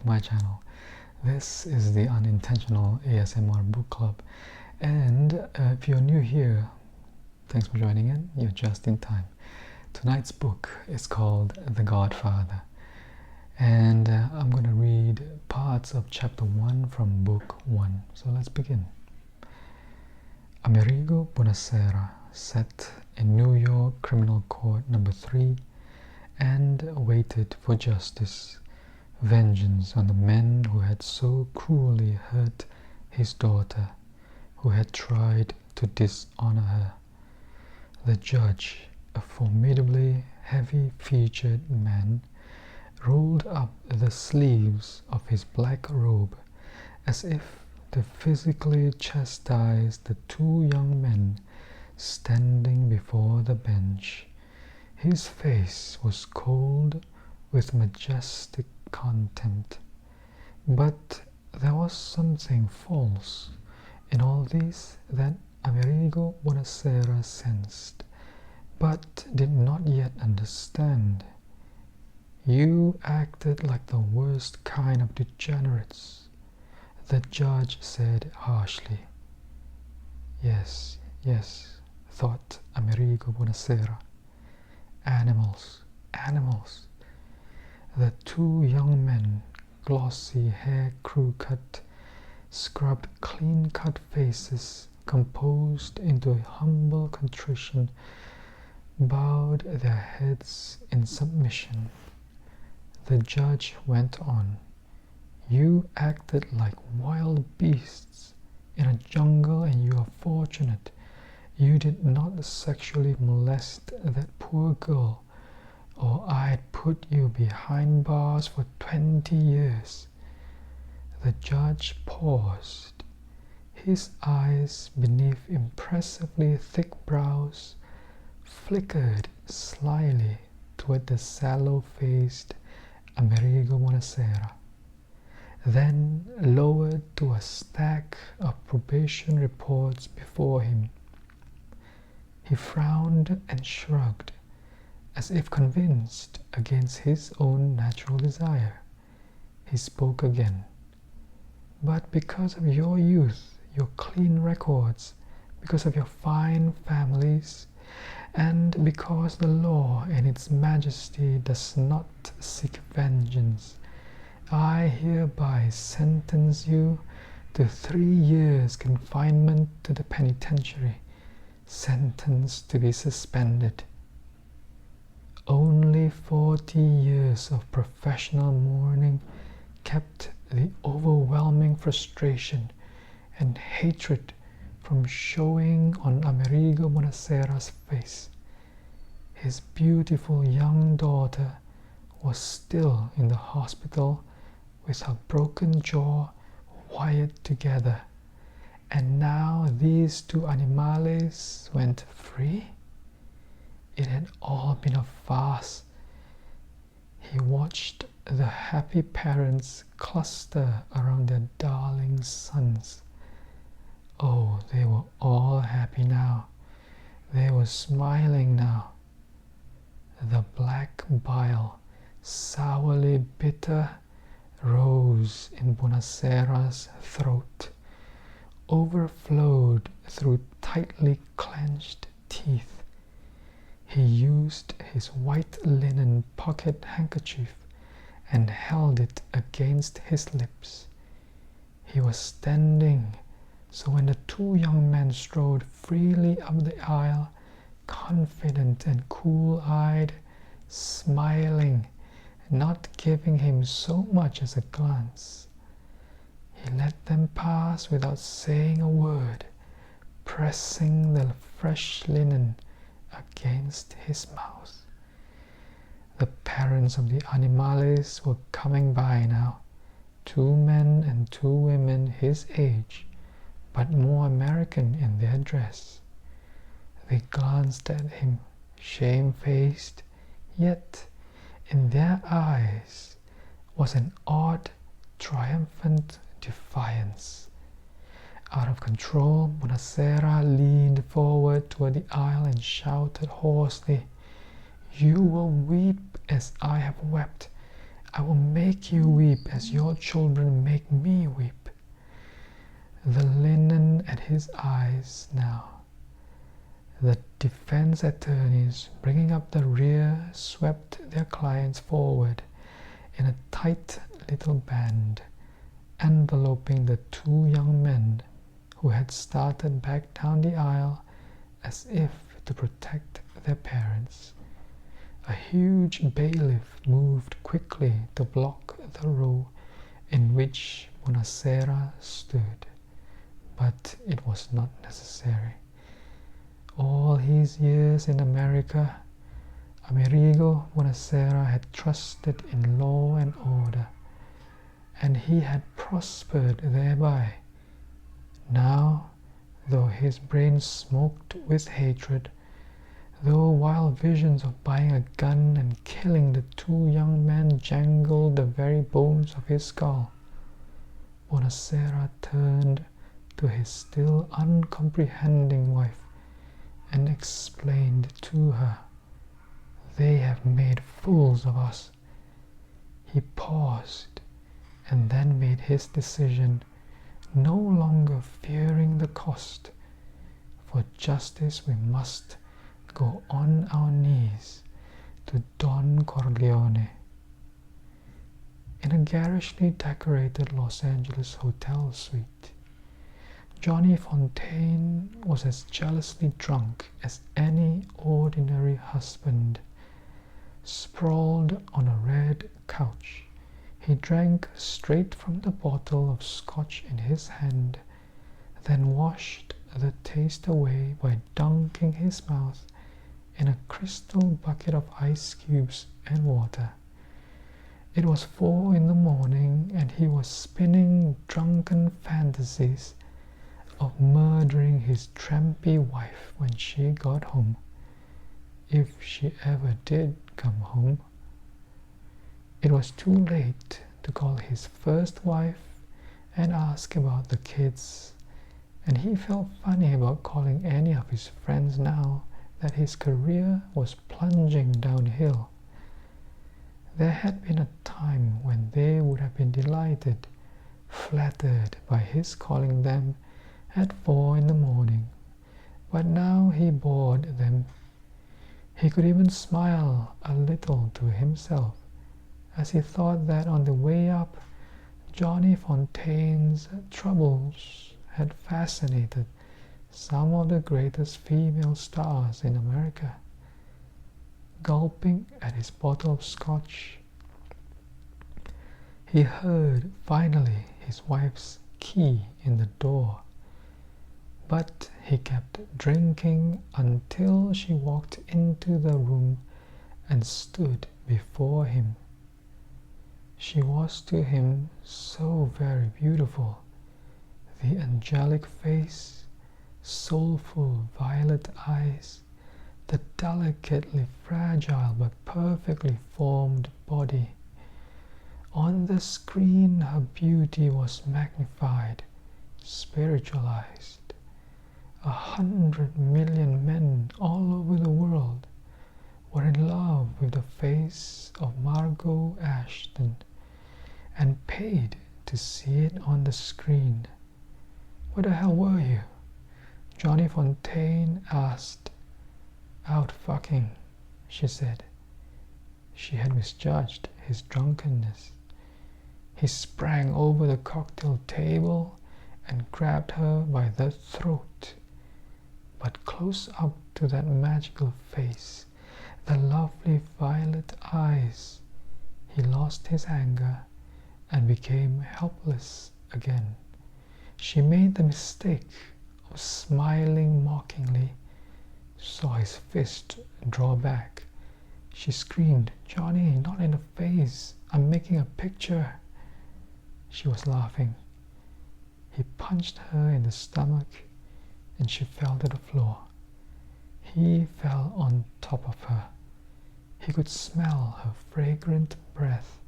to my channel. This is the Unintentional ASMR Book Club, and if you're new here, thanks for joining in. You're just in time. Tonight's book is called The Godfather, and I'm going to read parts of chapter 1 from book 1. So let's begin. Amerigo Buonasera sat in New York Criminal Court number 3 and waited for justice, vengeance on the men who had so cruelly hurt his daughter, who had tried to dishonor her. The judge, a formidably heavy-featured man, rolled up the sleeves of his black robe as if to physically chastise the two young men standing before the bench. His face was cold with majestic contempt, but there was something false in all this that Amerigo Buonasera sensed, but did not yet understand. "You acted like the worst kind of degenerates," the judge said harshly. Yes, thought Amerigo Buonasera. Animals. The two young men, glossy hair crew-cut, scrubbed clean-cut faces composed into a humble contrition, bowed their heads in submission. The judge went on. "You acted like wild beasts in a jungle, and you are fortunate you did not sexually molest that poor girl, or I'd put you behind bars for 20 years. The judge paused. His eyes, beneath impressively thick brows, flickered slyly toward the sallow-faced Amerigo Buonasera, then lowered to a stack of probation reports before him. He frowned and shrugged, as if convinced against his own natural desire. He spoke again. "But because of your youth, your clean records, because of your fine families, and because the law in its majesty does not seek vengeance, I hereby sentence you to 3 years confinement to the penitentiary, sentenced to be suspended. Only 40 years of professional mourning kept the overwhelming frustration and hatred from showing on Amerigo Buonasera's face. His beautiful young daughter was still in the hospital with her broken jaw wired together, and now these two animales went free? It had all been a farce. He watched the happy parents cluster around their darling sons. Oh, they were all happy now. They were smiling now. The black bile, sourly bitter, rose in Buonasera's throat, overflowed through tightly clenched teeth. He used his white linen pocket handkerchief and held it against his lips. He was standing, so when the two young men strode freely up the aisle, confident and cool-eyed, smiling, not giving him so much as a glance, he let them pass without saying a word, pressing the fresh linen against his mouth. The parents of the animales were coming by now, 2 men and 2 women his age, but more American in their dress. They glanced at him, shamefaced, yet in their eyes was an odd, triumphant defiance. Out of control, Buonasera leaned forward toward the aisle and shouted hoarsely, "You will weep as I have wept. I will make you weep as your children make me weep. The linen at his eyes now. The defense attorneys, bringing up the rear, swept their clients forward in a tight little band, enveloping the two young men who had started back down the aisle as if to protect their parents. A huge bailiff moved quickly to block the row in which Bonacera stood, but it was not necessary. All his years in America, Amerigo Bonacera had trusted in law and order, and he had prospered thereby. Now, though his brain smoked with hatred, though wild visions of buying a gun and killing the two young men jangled the very bones of his skull, Bonacera turned to his still uncomprehending wife and explained to her, "They have made fools of us." He paused and then made his decision, no longer fearing the cost. For justice we must go on our knees to Don Corleone. In a garishly decorated Los Angeles hotel suite, Johnny Fontaine was as jealously drunk as any ordinary husband. Sprawled on a red couch, he drank straight from the bottle of scotch in his hand, then washed the taste away by dunking his mouth in a crystal bucket of ice cubes and water. It was 4 in the morning, and he was spinning drunken fantasies of murdering his trampy wife when she got home, if she ever did come home. It was too late to call his first wife and ask about the kids, and he felt funny about calling any of his friends now that his career was plunging downhill. There had been a time when they would have been delighted, flattered by his calling them at 4 in the morning, but now he bored them. He could even smile a little to himself as he thought that on the way up, Johnny Fontaine's troubles had fascinated some of the greatest female stars in America. Gulping at his bottle of scotch, he heard finally his wife's key in the door. But he kept drinking until she walked into the room and stood before him. She was to him so very beautiful. The angelic face, soulful violet eyes, the delicately fragile but perfectly formed body. On the screen her beauty was magnified, spiritualized. 100 million men all over the world were in love with the face of Margot Ashton and paid to see it on the screen. "Where the hell were you?" Johnny Fontaine asked. "Out fucking," she said. She had misjudged his drunkenness. He sprang over the cocktail table and grabbed her by the throat. But close up to that magical face, the lovely violet eyes, he lost his anger and became helpless again. She made the mistake of smiling mockingly, saw his fist draw back. She screamed, "Johnny, not in the face. I'm making a picture." She was laughing. He punched her in the stomach and she fell to the floor. He fell on top of her. He could smell her fragrant breath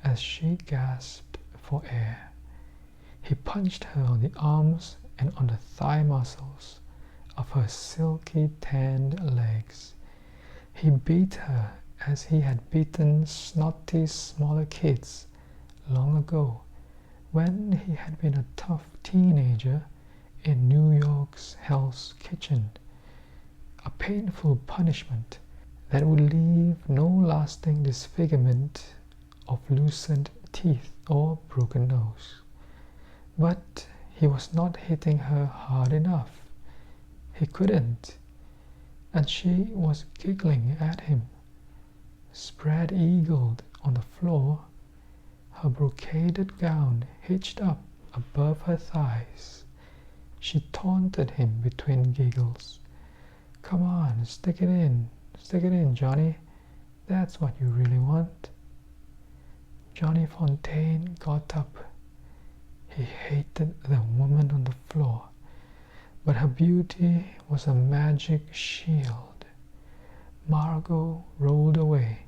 as she gasped for air. He punched her on the arms and on the thigh muscles of her silky tanned legs. He beat her as he had beaten snotty smaller kids long ago when he had been a tough teenager in New York's Hell's Kitchen. A painful punishment that would leave no lasting disfigurement of loosened teeth or broken nose. But he was not hitting her hard enough. He couldn't. And she was giggling at him, spread-eagled on the floor, her brocaded gown hitched up above her thighs. She taunted him between giggles. "Come on, stick it in, Johnny. That's what you really want." Johnny Fontaine got up. He hated the woman on the floor, but her beauty was a magic shield. Margot rolled away,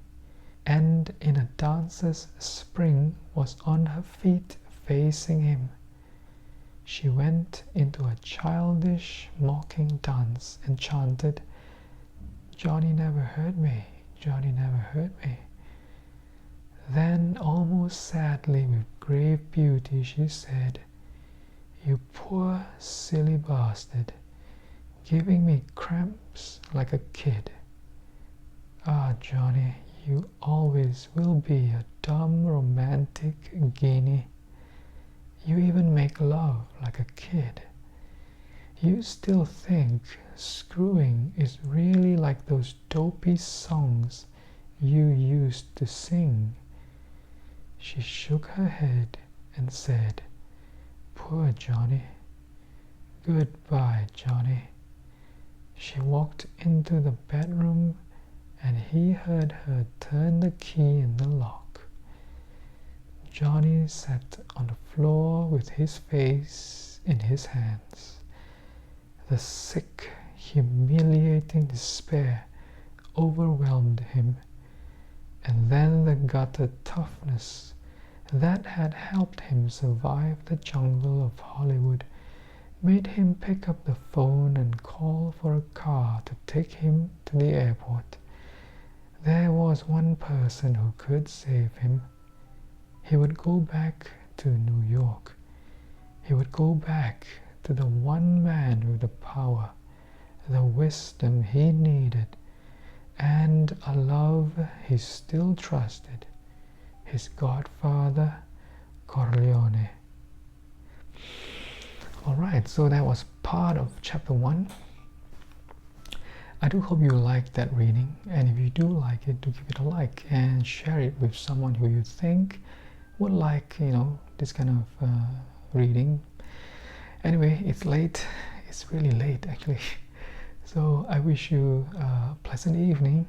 and in a dancer's spring was on her feet facing him. She went into a childish, mocking dance and chanted, "Johnny never hurt me, Johnny never hurt me." Then, almost sadly, with grave beauty, she said, "You poor, silly bastard, giving me cramps like a kid. Ah, Johnny, you always will be a dumb, romantic guinea. You even make love like a kid. You still think screwing is really like those dopey songs you used to sing." She shook her head and said, "Poor Johnny. Goodbye, Johnny." She walked into the bedroom and he heard her turn the key in the lock. Johnny sat on the floor with his face in his hands. The sick, humiliating despair overwhelmed him, and then the gutter toughness that had helped him survive the jungle of Hollywood made him pick up the phone and call for a car to take him to the airport. There was one person who could save him. He would go back to New York. He would go back to the one man with the power, the wisdom he needed, and a love he still trusted, his godfather, Corleone. Alright, so that was part of chapter 1. I do hope you liked that reading, and if you do like it, do give it a like and share it with someone who you think would like, this kind of reading. Anyway, it's late. It's really late, actually. So I wish you a pleasant evening,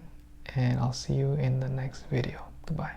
and I'll see you in the next video. Goodbye.